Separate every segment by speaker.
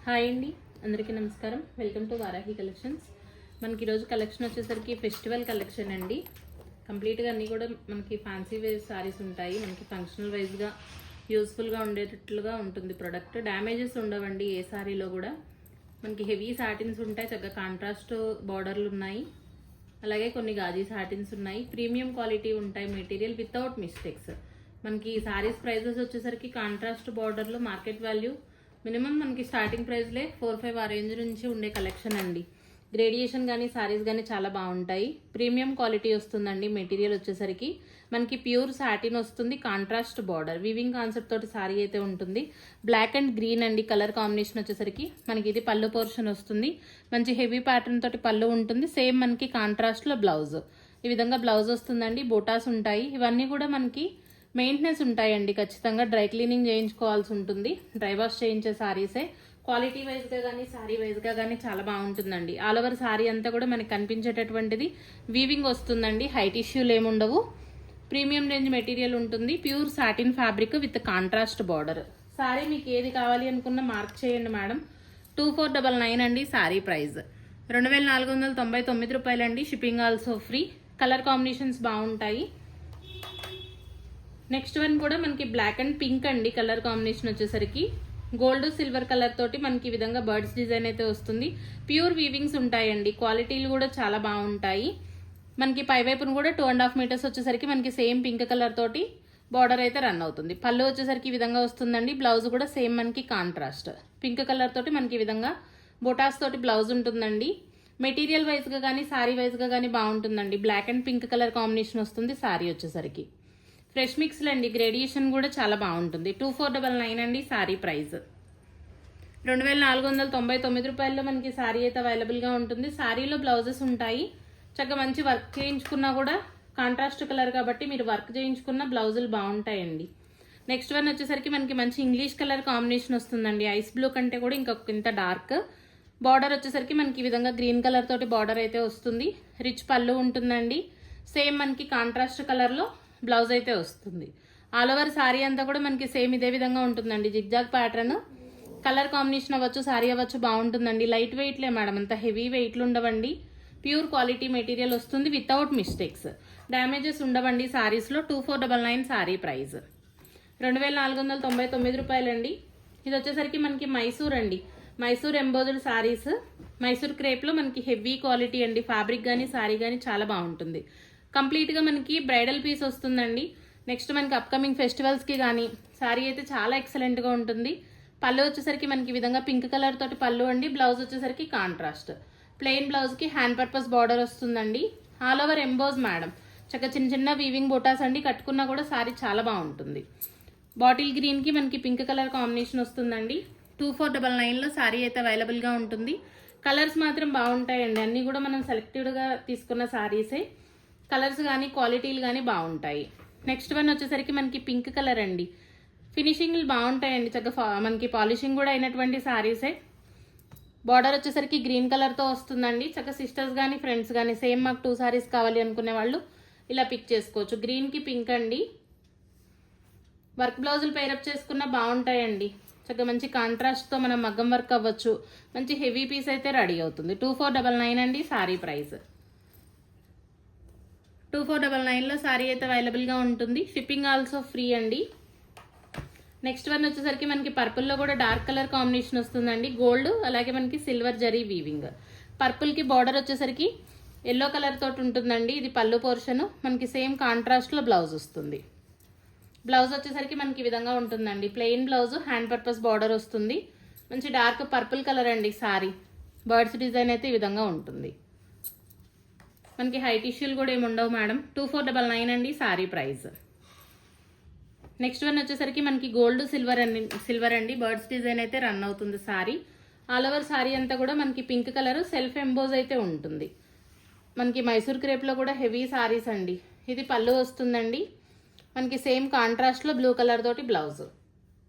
Speaker 1: Hi అండి, అందరికీ నమస్కారం. Welcome to Varahi collections. మనకి ఈరోజు కలెక్షన్ వచ్చేసరికి ఫెస్టివల్ కలెక్షన్ అండి. కంప్లీట్గా అన్నీ కూడా మనకి ఫ్యాన్సీ వేర్ సారీస్ ఉంటాయి. మనకి ఫంక్షనల్ వైజ్గా యూస్ఫుల్గా ఉండేటట్లుగా ఉంటుంది ప్రోడక్ట్. డ్యామేజెస్ ఉండవండి ఏ సారీలో కూడా. మనకి హెవీ సాటిన్స్ ఉంటాయి, చక్కగా కాంట్రాస్ట్ బార్డర్లు ఉన్నాయి, అలాగే కొన్ని గాజీ సాటిన్స్ ఉన్నాయి. ప్రీమియం క్వాలిటీ ఉంటాయి మెటీరియల్ వితౌట్ మిస్టేక్స్. మనకి సారీస్ ప్రైజెస్ వచ్చేసరికి కాంట్రాస్ట్ బార్డర్లో మార్కెట్ వాల్యూ మినిమం మనకి స్టార్టింగ్ ప్రైస్లే 4-5 ఆ రేంజ్ నుంచి ఉండే కలెక్షన్ అండి. గ్రేడియేషన్ కానీ సారీస్ కానీ చాలా బాగుంటాయి. ప్రీమియం క్వాలిటీ వస్తుందండి. మెటీరియల్ వచ్చేసరికి మనకి ప్యూర్ సాటిన్ వస్తుంది, కాంట్రాస్ట్ బార్డర్ వీవింగ్ కాన్సెప్ట్ తోటి సారీ అయితే ఉంటుంది. బ్లాక్ అండ్ గ్రీన్ అండి కలర్ కాంబినేషన్ వచ్చేసరికి. మనకి ఇది పళ్ళు పోర్షన్ వస్తుంది, మంచి హెవీ ప్యాటర్న్ తోటి పళ్ళు ఉంటుంది. సేమ్ మనకి కాంట్రాస్ట్లో బ్లౌజ్ ఈ విధంగా బ్లౌజ్ వస్తుందండి. బోటాస్ ఉంటాయి. ఇవన్నీ కూడా మనకి మెయింటెనెన్స్ ఉంటాయండి. ఖచ్చితంగా డ్రై క్లీనింగ్ చేయించుకోవాల్సి ఉంటుంది. డ్రై వాష్ చేయించే సారీసే. క్వాలిటీ వైజ్గా కానీ సారీ వైజ్గా కానీ చాలా బాగుంటుందండి. ఆల్ ఓవర్ సారీ అంతా కూడా మనకి కనిపించేటటువంటిది వీవింగ్ వస్తుందండి. హైట్ ఇష్యూలు ఏముండవు. ప్రీమియం రేంజ్ మెటీరియల్ ఉంటుంది. Pure satin fabric with contrast border. Sorry మీకు ఏది కావాలి అనుకున్న మార్క్ చేయండి మేడం. 2499 అండి సారీ ప్రైస్. 2499 రూపాయలండి. Shipping also free. Colour combinations బాగుంటాయి. నెక్స్ట్ వన్ కూడా మనకి బ్లాక్ అండ్ పింక్ అండి కలర్ కాంబినేషన్ వచ్చేసరికి. గోల్డ్ సిల్వర్ కలర్ తోటి మనకి ఈ విధంగా బర్డ్స్ డిజైన్ అయితే వస్తుంది. ప్యూర్ వీవింగ్స్ ఉంటాయండి. క్వాలిటీలు కూడా చాలా బాగుంటాయి. మనకి పై వైపును కూడా 2.5 మీటర్స్ వచ్చేసరికి మనకి సేమ్ పింక్ కలర్ తోటి బార్డర్ అయితే రన్ అవుతుంది. పళ్ళు వచ్చేసరికి ఈ విధంగా వస్తుందండి. బ్లౌజ్ కూడా సేమ్ మనకి కాంట్రాస్ట్ పింక్ కలర్ తోటి మనకి ఈ విధంగా బొటాస్ తోటి బ్లౌజ్ ఉంటుందండి. మెటీరియల్ వైజ్గా కానీ సారీ వైజ్గా కానీ బాగుంటుందండి. Black and pink colour combination వస్తుంది సారీ వచ్చేసరికి. ఫ్రెష్ మిక్స్లు అండి. గ్రేడియేషన్ కూడా చాలా బాగుంటుంది. 2499 అండి సారీ ప్రైస్. 2499 రూపాయల్లో మనకి సారీ అయితే అవైలబుల్గా ఉంటుంది. సారీలో బ్లౌజెస్ ఉంటాయి. చక్కగా మంచి వర్క్ చేయించుకున్నా కూడా కాంట్రాస్ట్ కలర్ కాబట్టి మీరు వర్క్ చేయించుకున్న బ్లౌజులు బాగుంటాయండి. నెక్స్ట్ వన్ వచ్చేసరికి మనకి మంచి ఇంగ్లీష్ కలర్ కాంబినేషన్ వస్తుందండి. ఐస్ బ్లూ కంటే కూడా ఇంత డార్క్. బార్డర్ వచ్చేసరికి మనకి ఈ విధంగా గ్రీన్ కలర్ తోటి బార్డర్ అయితే వస్తుంది. రిచ్ పళ్ళు ఉంటుందండి. సేమ్ మనకి కాంట్రాస్ట్ కలర్లో బ్లౌజ్ అయితే వస్తుంది. ఆల్ ఓవర్ సారీ అంతా కూడా మనకి సేమ్ ఇదే విధంగా ఉంటుందండి. Zigzag pattern. కలర్ కాంబినేషన్ అవ్వచ్చు సారీ అవ్వచ్చు బాగుంటుందండి. లైట్ వెయిట్లే మేడం, అంత హెవీ వెయిట్లు ఉండవండి. ప్యూర్ క్వాలిటీ మెటీరియల్ వస్తుంది వితౌట్ మిస్టేక్స్. డ్యామేజెస్ ఉండవండి సారీస్లో. 2499 సారీ ప్రైస్. 2499 రూపాయలండి. ఇది వచ్చేసరికి మనకి మైసూర్ అండి. మైసూర్ ఎంబోజ్డ్ సారీస్. మైసూర్ క్రేప్లో మనకి హెవీ క్వాలిటీ అండి. ఫ్యాబ్రిక్ కానీ సారీ కానీ చాలా బాగుంటుంది. కంప్లీట్గా మనకి బ్రైడల్ పీస్ వస్తుందండి. నెక్స్ట్ మనకి అప్కమింగ్ ఫెస్టివల్స్కి కానీ సారీ అయితే చాలా ఎక్సలెంట్గా ఉంటుంది. పళ్ళు వచ్చేసరికి మనకి ఈ విధంగా పింక్ కలర్ తోటి పళ్ళు అండి. బ్లౌజ్ వచ్చేసరికి కాంట్రాస్ట్ ప్లెయిన్ బ్లౌజ్కి హ్యాండ్ పర్పస్ బార్డర్ వస్తుందండి. All over emboss madam. చక్కగా చిన్న చిన్న వీవింగ్ బొటాస్ అండి. కట్టుకున్నా కూడా సారీ చాలా బాగుంటుంది. బాటిల్ గ్రీన్కి మనకి పింక్ కలర్ కాంబినేషన్ వస్తుందండి. 2499లో సారీ అయితే అవైలబుల్గా ఉంటుంది. కలర్స్ మాత్రం బాగుంటాయండి. అన్నీ కూడా మనం సెలెక్టివ్గా తీసుకున్న సారీసే. కలర్స్ కానీ క్వాలిటీలు కానీ బాగుంటాయి. నెక్స్ట్ వన్ వచ్చేసరికి మనకి పింక్ కలర్ అండి. ఫినిషింగ్లు బాగుంటాయండి. చక్కగా మనకి పాలిషింగ్ కూడా అయినటువంటి సారీసే. బార్డర్ వచ్చేసరికి గ్రీన్ కలర్తో వస్తుందండి. చక్కగా సిస్టర్స్ కానీ ఫ్రెండ్స్ కానీ సేమ్ మాకు 2 సారీస్ కావాలి అనుకునే వాళ్ళు ఇలా పిక్ చేసుకోవచ్చు. గ్రీన్కి పింక్ అండి. వర్క్ బ్లౌజులు పేరప్ చేసుకున్న బాగుంటాయండి. చక్కగా మంచి కాంట్రాస్ట్తో మనం మగ్గం వర్క్ అవ్వచ్చు. మంచి హెవీ పీస్ అయితే రెడీ అవుతుంది. 2499 అండి సారీ ప్రైస్. 2499లో సారీ అయితే అవైలబుల్గా ఉంటుంది. షిప్పింగ్ ఆల్సో ఫ్రీ అండి. నెక్స్ట్ వన్ వచ్చేసరికి మనకి పర్పుల్లో కూడా డార్క్ కలర్ కాంబినేషన్ వస్తుందండి. గోల్డ్ అలాగే మనకి సిల్వర్ జరీ వీవింగ్. పర్పుల్కి బార్డర్ వచ్చేసరికి ఎల్లో కలర్ తోటి ఉంటుందండి. ఇది పళ్ళు పోర్షన్. మనకి సేమ్ కాంట్రాస్ట్లో బ్లౌజ్ వస్తుంది. బ్లౌజ్ వచ్చేసరికి మనకి ఈ విధంగా ఉంటుందండి. Plain blouse hand purpose border వస్తుంది. మంచి డార్క్ పర్పుల్ కలర్ అండి సారీ. బర్డ్స్ డిజైన్ అయితే ఈ విధంగా ఉంటుంది. మనకి హైట్ ఇష్యూలు కూడా ఏమి ఉండవు మేడం. 2499 అండి సారీ ప్రైస్. నెక్స్ట్ వన్ వచ్చేసరికి మనకి గోల్డ్ సిల్వర్ అండి. బర్డ్స్ డిజైన్ అయితే రన్ అవుతుంది సారీ. ఆల్ ఓవర్ సారీ అంతా కూడా మనకి పింక్ కలర్ సెల్ఫ్ ఎంబోజ్ అయితే ఉంటుంది. మనకి మైసూర్ క్రేప్లో కూడా హెవీ సారీస్ అండి. ఇది పళ్ళు వస్తుందండి. మనకి సేమ్ కాంట్రాస్ట్లో బ్లూ కలర్ తోటి బ్లౌజ్.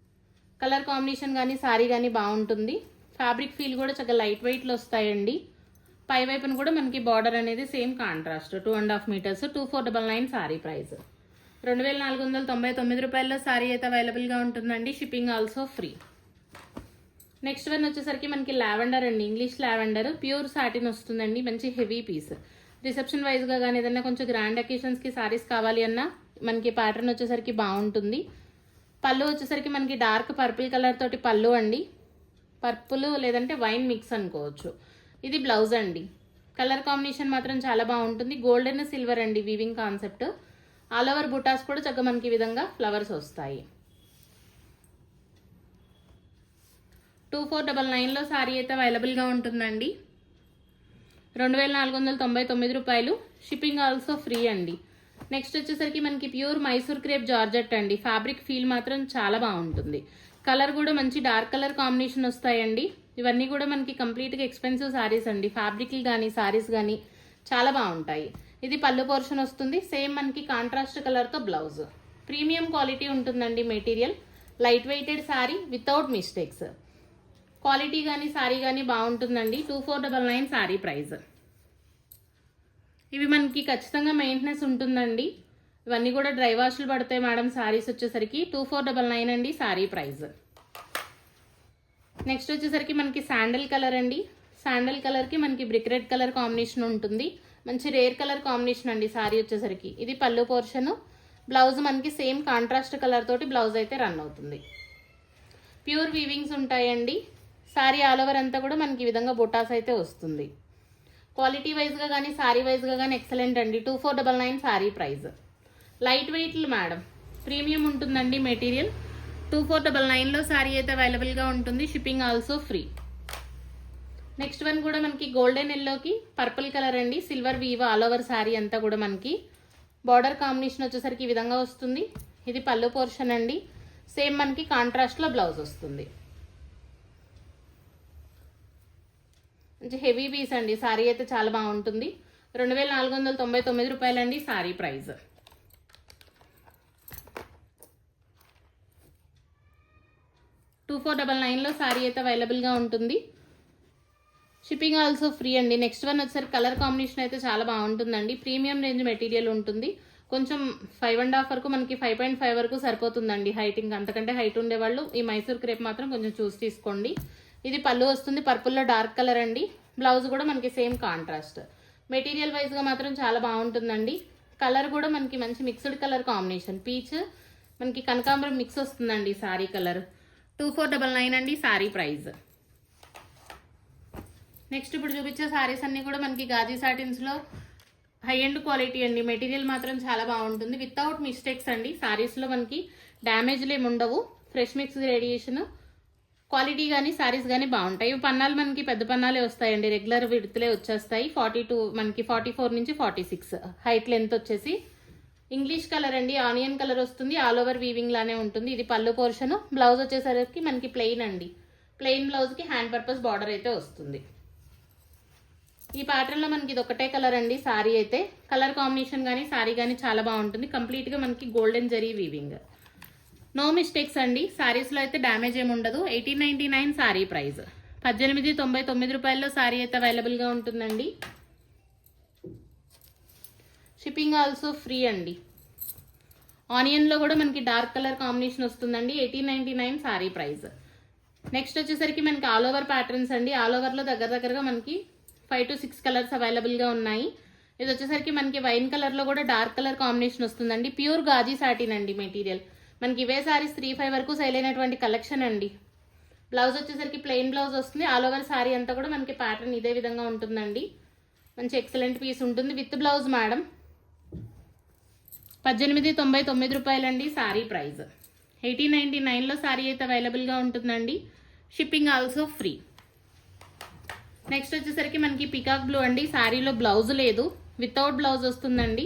Speaker 1: కలర్ కాంబినేషన్ కానీ సారీ కానీ బాగుంటుంది. ఫ్యాబ్రిక్ ఫీల్ కూడా చక్కగా లైట్ వెయిట్లో వస్తాయండి. పై వైపున కూడా మనకి బార్డర్ అనేది same contrast 2.5 metres. 2499 sari price. 2499 రూపాయల్లో సారీ అయితే అవైలబుల్గా ఉంటుందండి. Shipping also free. Next one వచ్చేసరికి మనకి లావెండర్ అండి, ఇంగ్లీష్ లావెండర్ ప్యూర్ సాటిన్ వస్తుందండి. మంచి హెవీ పీస్. రిసెప్షన్ వైజ్గా కానీ ఏదైనా కొంచెం గ్రాండ్ అకేషన్స్కి సారీస్ కావాలి అన్నా మనకి ప్యాటర్న్ వచ్చేసరికి బాగుంటుంది. పళ్ళు వచ్చేసరికి మనకి డార్క్ పర్పుల్ కలర్ తోటి పళ్ళు అండి. పర్పుల్ లేదంటే వైన్ మిక్స్ అనుకోవచ్చు. ఇది బ్లౌజ్ అండి. కలర్ కాంబినేషన్ మాత్రం చాలా బాగుంటుంది. గోల్డెన్ సిల్వర్ అండి వీవింగ్ కాన్సెప్ట్. ఆల్ ఓవర్ బుటాస్ కూడా చక్కగా మనకి ఈ విధంగా ఫ్లవర్స్ వస్తాయి. 2499లో సారీ అయితే అవైలబుల్గా ఉంటుందండి. 2499 రూపాయలు. షిప్పింగ్ ఆల్సో ఫ్రీ అండి. నెక్స్ట్ వచ్చేసరికి మనకి ప్యూర్ మైసూర్ క్రేప్ జార్జెట్ అండి. ఫ్యాబ్రిక్ ఫీల్ మాత్రం చాలా బాగుంటుంది. కలర్ కూడా మంచి డార్క్ కలర్ కాంబినేషన్ వస్తాయండి. ఇవన్నీ కూడా మనకి కంప్లీట్గా ఎక్స్పెన్సివ్ సారీస్ అండి. ఫ్యాబ్రిక్లు కానీ సారీస్ కానీ చాలా బాగుంటాయి. ఇది పళ్ళు పోర్షన్ వస్తుంది. సేమ్ మనకి కాంట్రాస్ట్ కలర్తో బ్లౌజ్. ప్రీమియం క్వాలిటీ ఉంటుందండి material. Light weighted sari without mistakes. Quality కానీ సారీ కానీ బాగుంటుందండి. 2499 సారీ ప్రైస్. ఇవి మనకి ఖచ్చితంగా మెయింటెనెన్స్ ఉంటుందండి. ఇవన్నీ కూడా డ్రై వాష్లు పడతాయి మేడం. సారీస్ వచ్చేసరికి 2499 అండి సారీ ప్రైస్. నెక్స్ట్ వచ్చేసరికి మనకి శాండల్ కలర్ అండి. శాండల్ కలర్కి మనకి బ్రిక్ రెడ్ కలర్ కాంబినేషన్ ఉంటుంది. మంచి రేర్ కలర్ కాంబినేషన్ అండి సారీ వచ్చేసరికి. ఇది పళ్ళు పోర్షన్. బ్లౌజ్ మనకి సేమ్ కాంట్రాస్ట్ కలర్ తోటి బ్లౌజ్ అయితే రన్ అవుతుంది. ప్యూర్ వీవింగ్స్ ఉంటాయండి. సారీ ఆల్ ఓవర్ అంతా కూడా మనకి ఈ విధంగా బుటాస్ అయితే వస్తుంది. క్వాలిటీ వైజ్గా కానీ సారీ వైజ్గా కానీ ఎక్సలెంట్ అండి. 2499 సారీ ప్రైస్. లైట్ వెయిట్లు మేడం. ప్రీమియం ఉంటుందండి మెటీరియల్. 2499లో సారీ అయితే అవైలబుల్గా ఉంటుంది. Shipping also free. Next one కూడా మనకి గోల్డెన్ ఎల్లోకి పర్పుల్ కలర్ అండి. Silver weave all over sari అంతా కూడా మనకి బార్డర్ కాంబినేషన్ వచ్చేసరికి ఈ విధంగా వస్తుంది. ఇది పళ్ళు పోర్షన్ అండి. సేమ్ మనకి కాంట్రాస్ట్లో బ్లౌజ్ వస్తుంది. మంచి హెవీ పీస్ అండి. సారీ అయితే చాలా బాగుంటుంది. 2499 రూపాయలండి సారీ ప్రైస్. $2499లో సారీ అయితే అవైలబుల్గా ఉంటుంది. షిప్పింగ్ ఆల్సో ఫ్రీ అండి. నెక్స్ట్ వన్ వచ్చేసరికి కలర్ కాంబినేషన్ అయితే చాలా బాగుంటుందండి. ప్రీమియం రేంజ్ మెటీరియల్ ఉంటుంది. కొంచెం 5.5 వరకు మనకి 5.5 వరకు సరిపోతుందండి హైట్. ఇంకా అంతకంటే హైట్ ఉండేవాళ్ళు ఈ మైసూర్ క్రేప్ మాత్రం కొంచెం చూసి తీసుకోండి. ఇది పళ్ళు వస్తుంది. పర్పుల్లో డార్క్ కలర్ అండి. బ్లౌజ్ కూడా మనకి సేమ్ కాంట్రాస్ట్. మెటీరియల్ వైజ్గా మాత్రం చాలా బాగుంటుందండి. కలర్ కూడా మనకి మంచి మిక్స్డ్ కలర్ కాంబినేషన్. పీచ్ మనకి కనకాంబరం మిక్స్ వస్తుందండి సారీ కలర్. 2499 అండి సారీ ప్రైస్. నెక్స్ట్ ఇప్పుడు చూపించే సారీస్ అన్నీ కూడా మనకి గాజీ సాటిన్స్లో హై ఎండ్ క్వాలిటీ అండి. మెటీరియల్ మాత్రం చాలా బాగుంటుంది. వితౌట్ మిస్టేక్స్ అండి. సారీస్లో మనకి డ్యామేజ్లు ఏమి ఉండవు. ఫ్రెష్ మిక్స్ రేడియేషన్ క్వాలిటీ కానీ సారీస్ కానీ బాగుంటాయి. ఇవి పన్నాలు మనకి పెద్ద పన్నాలే వస్తాయండి. రెగ్యులర్ విడుతులే వచ్చేస్తాయి. 42 మనకి 44 నుంచి 46 హైట్ లెంత్ వచ్చేసి. ఇంగ్లీష్ కలర్ అండి. ఆనియన్ కలర్ వస్తుంది. ఆల్ ఓవర్ వీవింగ్ లానే ఉంటుంది. ఇది పళ్ళు పోర్షన్. బ్లౌజ్ వచ్చేసరికి మనకి ప్లెయిన్ అండి. ప్లెయిన్ బ్లౌజ్కి హ్యాండ్ పర్పస్ బార్డర్ అయితే వస్తుంది. ఈ ప్యాటర్న్లో మనకి ఇది ఒకటే కలర్ అండి సారీ అయితే. కలర్ కాంబినేషన్ కానీ సారీ కానీ చాలా బాగుంటుంది. కంప్లీట్గా మనకి golden zari weaving. No mistakes అండి. సారీస్లో అయితే డ్యామేజ్ ఏమి ఉండదు. 1899 సారీ ప్రైస్. 1899 రూపాయల్లో సారీ అయితే అవైలబుల్గా ఉంటుందండి. షిప్పింగ్ ఆల్సో ఫ్రీ అండి. ఆనియన్లో కూడా మనకి డార్క్ కలర్ కాంబినేషన్ వస్తుందండి. 1899 సారీ ప్రైస్. నెక్స్ట్ వచ్చేసరికి మనకి ఆల్ ఓవర్ ప్యాటర్న్స్ అండి. ఆల్ ఓవర్లో దగ్గరగా మనకి 5 to 6 కలర్స్ అవైలబుల్గా ఉన్నాయి. ఇది వచ్చేసరికి మనకి వైన్ కలర్లో కూడా డార్క్ కలర్ కాంబినేషన్ వస్తుందండి. ప్యూర్ గాజీ సాటిన్ అండి మెటీరియల్. మనకి ఇవే సారీస్ 3-5 వరకు సేల్ అయినటువంటి కలెక్షన్ అండి. బ్లౌజ్ వచ్చేసరికి ప్లెయిన్ బ్లౌజ్ వస్తుంది. ఆల్ ఓవర్ సారీ అంతా కూడా మనకి ప్యాటర్న్ ఇదే విధంగా ఉంటుందండి. మంచి ఎక్సలెంట్ పీస్ ఉంటుంది. With blouse madam. 1899 రూపాయలండి సారీ ప్రైస్. 1899లో సారీ అయితే అవైలబుల్గా ఉంటుందండి. Shipping also free. నెక్స్ట్ వచ్చేసరికి మనకి పికాక్ బ్లూ అండి. సారీలో బ్లౌజ్ లేదు. వితౌట్ బ్లౌజ్ వస్తుందండి.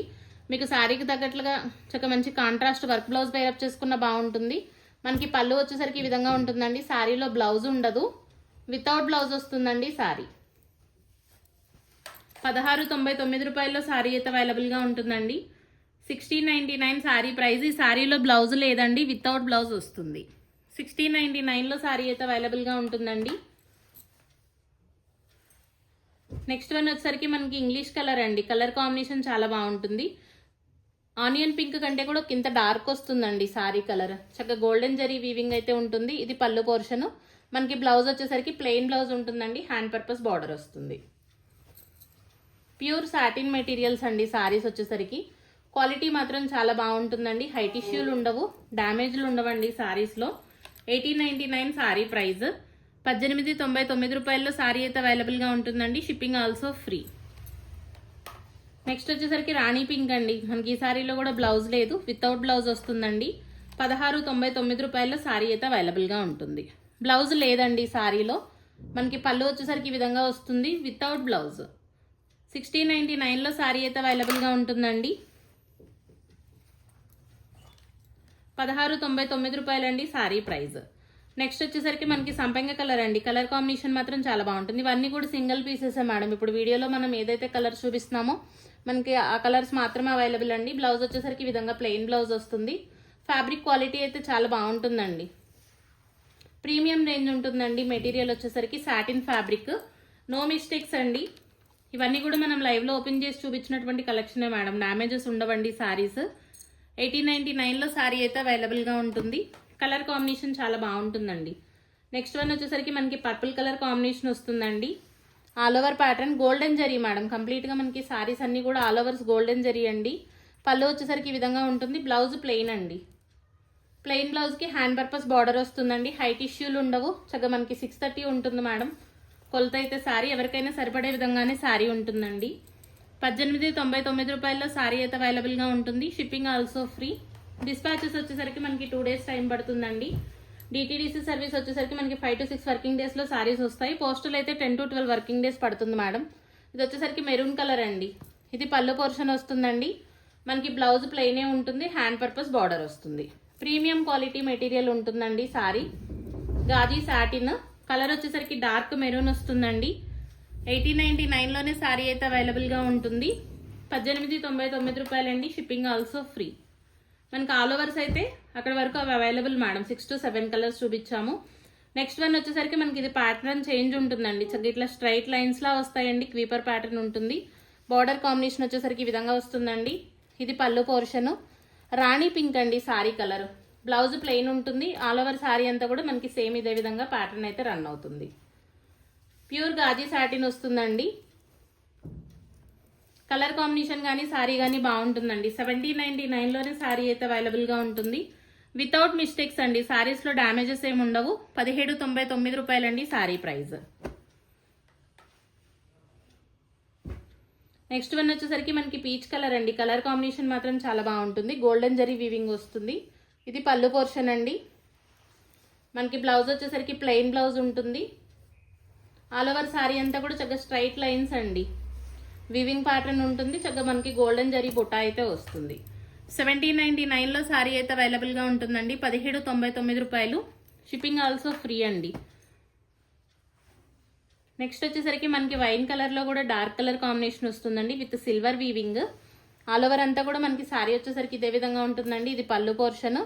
Speaker 1: మీకు శారీకి తగ్గట్లుగా చక్కగా మంచి కాంట్రాస్ట్ వర్క్ బ్లౌజ్ పేరప్ చేసుకున్న బాగుంటుంది. మనకి పళ్ళు వచ్చేసరికి ఈ విధంగా ఉంటుందండి. శారీలో బ్లౌజ్ ఉండదు. వితౌట్ బ్లౌజ్ వస్తుందండి సారీ. 1699 రూపాయల్లో సారీ అయితే అవైలబుల్గా ఉంటుందండి. 1699 సారీ ప్రైస్. ఈ సారీలో బ్లౌజ్ లేదండి. వితౌట్ బ్లౌజ్ వస్తుంది. 1699లో సారీ అయితే అవైలబుల్గా ఉంటుందండి. నెక్స్ట్ వన్ వచ్చేసరికి మనకి ఇంగ్లీష్ కలర్ అండి. కలర్ కాంబినేషన్ చాలా బాగుంటుంది. ఆనియన్ పింక్ కంటే కూడా ఇంత డార్క్ వస్తుందండి సారీ కలర్. చక్కగా గోల్డెన్ జరీ వీవింగ్ అయితే ఉంటుంది. ఇది పళ్ళు పోర్షన్. మనకి బ్లౌజ్ వచ్చేసరికి ప్లెయిన్ బ్లౌజ్ ఉంటుందండి, హ్యాండ్ పర్పస్ బార్డర్ వస్తుంది. ప్యూర్ సాటిన్ మెటీరియల్స్ అండి సారీస్ వచ్చేసరికి. క్వాలిటీ మాత్రం చాలా బాగుంటుందండి. హై టిష్యూలు ఉండవు, డ్యామేజ్లు ఉండవండి సారీస్లో. 1899 సారీ ప్రైస్. 1899 రూపాయల్లో సారీ అయితే అవైలబుల్గా ఉంటుందండి. Shipping also free. నెక్స్ట్ వచ్చేసరికి రాణి పింక్ అండి. మనకి ఈ సారీలో కూడా బ్లౌజ్ లేదు, వితౌట్ బ్లౌజ్ వస్తుందండి. 1699 రూపాయల్లో సారీ అయితే అవైలబుల్గా ఉంటుంది. బ్లౌజ్ లేదండి సారీలో. మనకి పళ్ళు వచ్చేసరికి ఈ విధంగా వస్తుంది వితౌట్ బ్లౌజ్. 1699లో సారీ అయితే అవైలబుల్గా ఉంటుందండి. 1699 రూపాయలండి సారీ ప్రైస్. నెక్స్ట్ వచ్చేసరికి మనకి సంపెంగ కలర్ అండి. కలర్ కాంబినేషన్ మాత్రం చాలా బాగుంటుంది. ఇవన్నీ కూడా సింగిల్ పీసెసే మేడం. ఇప్పుడు వీడియోలో మనం ఏదైతే కలర్ చూపిస్తున్నామో మనకి ఆ కలర్స్ మాత్రమే అవైలబుల్ అండి. బ్లౌజ్ వచ్చేసరికి ఈ విధంగా ప్లెయిన్ బ్లౌజ్ వస్తుంది. ఫ్యాబ్రిక్ క్వాలిటీ అయితే చాలా బాగుంటుందండి. ప్రీమియం రేంజ్ ఉంటుందండి. మెటీరియల్ వచ్చేసరికి సాటిన్ ఫ్యాబ్రిక్. నో మిస్టేక్స్ అండి. ఇవన్నీ కూడా మనం లైవ్లో ఓపెన్ చేసి చూపించినటువంటి కలెక్షనే మేడం. డ్యామేజెస్ ఉండవండి సారీస్. 1899లో సారీ అయితే అవైలబుల్గా ఉంటుంది. కలర్ కాంబినేషన్ చాలా బాగుంటుందండి. నెక్స్ట్ వన్ వచ్చేసరికి మనకి పర్పుల్ కలర్ కాంబినేషన్ వస్తుందండి. All over pattern golden zari madam. కంప్లీట్గా మనకి సారీస్ అన్నీ కూడా ఆల్ ఓవర్స్ గోల్డెన్ జరీ అండి. పళ్ళు వచ్చేసరికి ఈ విధంగా ఉంటుంది. బ్లౌజ్ ప్లెయిన్ అండి. ప్లెయిన్ బ్లౌజ్కి హ్యాండ్ పర్పస్ బార్డర్ వస్తుందండి. హైట్ ఇష్యూలు ఉండవు. చక్కగా మనకి 630 ఉంటుంది మేడం. కొలత అయితే సారీ ఎవరికైనా సరిపడే విధంగానే సారీ ఉంటుందండి. 1899 రూపాయల్లో సారీ అయితే అవైలబుల్గా ఉంటుంది. Shipping also free. డిస్పాచెస్ వచ్చేసరికి మనకి 2 days టైం పడుతుందండి. డిటీడీసీ సర్వీస్ వచ్చేసరికి మనకి 5 to 6 వర్కింగ్ డేస్లో సారీస్ వస్తాయి. పోస్టల్ అయితే 10 to 12 వర్కింగ్ డేస్ పడుతుంది మేడం. ఇది వచ్చేసరికి మెరూన్ కలర్ అండి. ఇది పళ్ళు పోర్షన్ వస్తుందండి. మనకి బ్లౌజ్ ప్లెయినే ఉంటుంది, హ్యాండ్ పర్పస్ బార్డర్ వస్తుంది. ప్రీమియం క్వాలిటీ మెటీరియల్ ఉంటుందండి సారీ. గాజీ సాటిన్. కలర్ వచ్చేసరికి డార్క్ మెరూన్ వస్తుందండి. 1899లోనే సారీ అయితే అవైలబుల్గా ఉంటుంది. 1899 రూపాయలండి. Shipping also free. మనకి ఆల్ ఓవర్స్ అయితే అక్కడ వరకు అవి అవైలబుల్ మేడం. 6 to 7 కలర్స్ చూపించాము. నెక్స్ట్ వన్ వచ్చేసరికి మనకి ఇది ప్యాటర్న్ చేంజ్ ఉంటుందండి. ఇట్లా స్ట్రైట్ లైన్స్ లా వస్తాయండి. క్వీపర్ ప్యాటర్న్ ఉంటుంది. బార్డర్ కాంబినేషన్ వచ్చేసరికి ఈ విధంగా వస్తుందండి. ఇది పళ్ళు పోర్షన్. రాణి పింక్ అండి సారీ కలర్. బ్లౌజ్ ప్లెయిన్ ఉంటుంది. ఆల్ ఓవర్ సారీ అంతా కూడా మనకి సేమ్ ఇదే విధంగా ప్యాటర్న్ అయితే రన్ అవుతుంది. ప్యూర్ గాజీ సాటిన్ వస్తుందండి. కలర్ కాంబినేషన్ కానీ సారీ కానీ బాగుంటుందండి. 1799లోనే సారీ అయితే అవైలబుల్గా ఉంటుంది. వితౌట్ మిస్టేక్స్ అండి. సారీస్లో డ్యామేజెస్ ఏమి ఉండవు. 1799 రూపాయలండి సారీ ప్రైస్. నెక్స్ట్ వన్ వచ్చేసరికి మనకి పీచ్ కలర్ అండి. కలర్ కాంబినేషన్ మాత్రం చాలా బాగుంటుంది. గోల్డెన్ జరీ వీవింగ్ వస్తుంది. ఇది పళ్ళు పోర్షన్ అండి. మనకి బ్లౌజ్ వచ్చేసరికి ప్లెయిన్ బ్లౌజ్ ఉంటుంది. ఆల్ ఓవర్ సారీ అంతా కూడా చక్కగా స్ట్రైట్ లైన్స్ అండి. వీవింగ్ ప్యాటర్న్ ఉంటుంది. చక్కగా మనకి గోల్డెన్ జరీ బుట్ట అయితే వస్తుంది. 1799లో సారీ అయితే అవైలబుల్గా ఉంటుందండి. 1799 రూపాయలు. షిప్పింగ్ ఆల్సో ఫ్రీ అండి. నెక్స్ట్ వచ్చేసరికి మనకి వైన్ కలర్లో కూడా డార్క్ కలర్ కాంబినేషన్ వస్తుందండి with silver weaving. All over అంతా కూడా మనకి సారీ వచ్చేసరికి ఇదే విధంగా ఉంటుందండి. ఇది పళ్ళు పోర్షన్.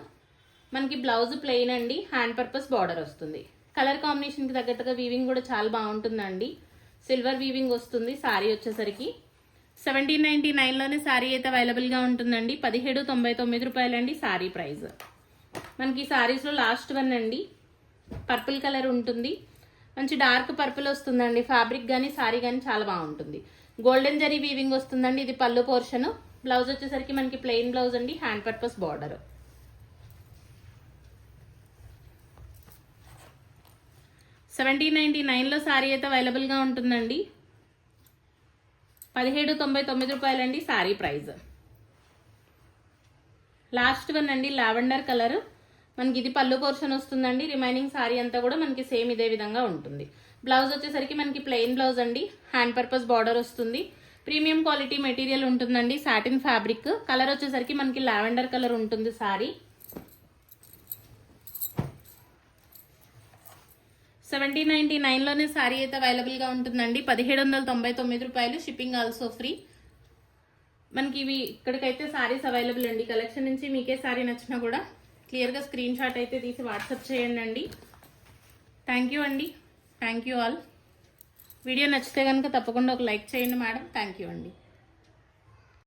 Speaker 1: మనకి బ్లౌజ్ ప్లెయిన్ అండి, హ్యాండ్ పర్పస్ బార్డర్ వస్తుంది. కలర్ కాంబినేషన్కి తగ్గట్టుగా వీవింగ్ కూడా చాలా బాగుంటుందండి. సిల్వర్ వీవింగ్ వస్తుంది సారీ వచ్చేసరికి. 1799లోనే సారీ అయితే అవైలబుల్గా ఉంటుందండి. 1799 రూపాయలండి సారీ ప్రైస్. మనకి సారీస్లో లాస్ట్ వన్ అండి. పర్పుల్ కలర్ ఉంటుంది. మంచి డార్క్ పర్పుల్ వస్తుందండి. ఫ్యాబ్రిక్ కానీ సారీ కానీ చాలా బాగుంటుంది. గోల్డెన్ జరీ వీవింగ్ వస్తుందండి. ఇది పళ్ళు పోర్షన్. బ్లౌజ్ వచ్చేసరికి మనకి ప్లెయిన్ బ్లౌజ్ అండి, హ్యాండ్ పర్పస్ బార్డర్. 1799లో సారీ అయితే అవైలబుల్గా ఉంటుందండి. 1799 రూపాయలండి సారీ ప్రైస్. లాస్ట్ వన్ అండి లావెండర్ కలర్. మనకి ఇది పళ్ళు పోర్షన్ వస్తుందండి. రిమైనింగ్ సారీ అంతా కూడా మనకి సేమ్ ఇదే విధంగా ఉంటుంది. బ్లౌజ్ వచ్చేసరికి మనకి ప్లెయిన్ బ్లౌజ్ అండి, హ్యాండ్ పర్పస్ బార్డర్ వస్తుంది. ప్రీమియం క్వాలిటీ మెటీరియల్ ఉంటుందండి. Satin fabric. కలర్ వచ్చేసరికి మనకి లావెండర్ కలర్ ఉంటుంది సారీ. 1799లోనే సారీ అయితే అవైలబుల్గా ఉంటుందండి. 1799 రూపాయలు. Shipping also free. మనకి ఇవి ఇక్కడికైతే సారీస్ అవైలబుల్ అండి. కలెక్షన్ నుంచి మీకే సారీ నచ్చినా కూడా క్లియర్గా స్క్రీన్ షాట్ అయితే తీసి వాట్సాప్ చేయండి అండి. థ్యాంక్ యూ అండి. Thank you all. వీడియో నచ్చితే కనుక తప్పకుండా ఒక లైక్ చేయండి మేడం. థ్యాంక్ యూ అండి.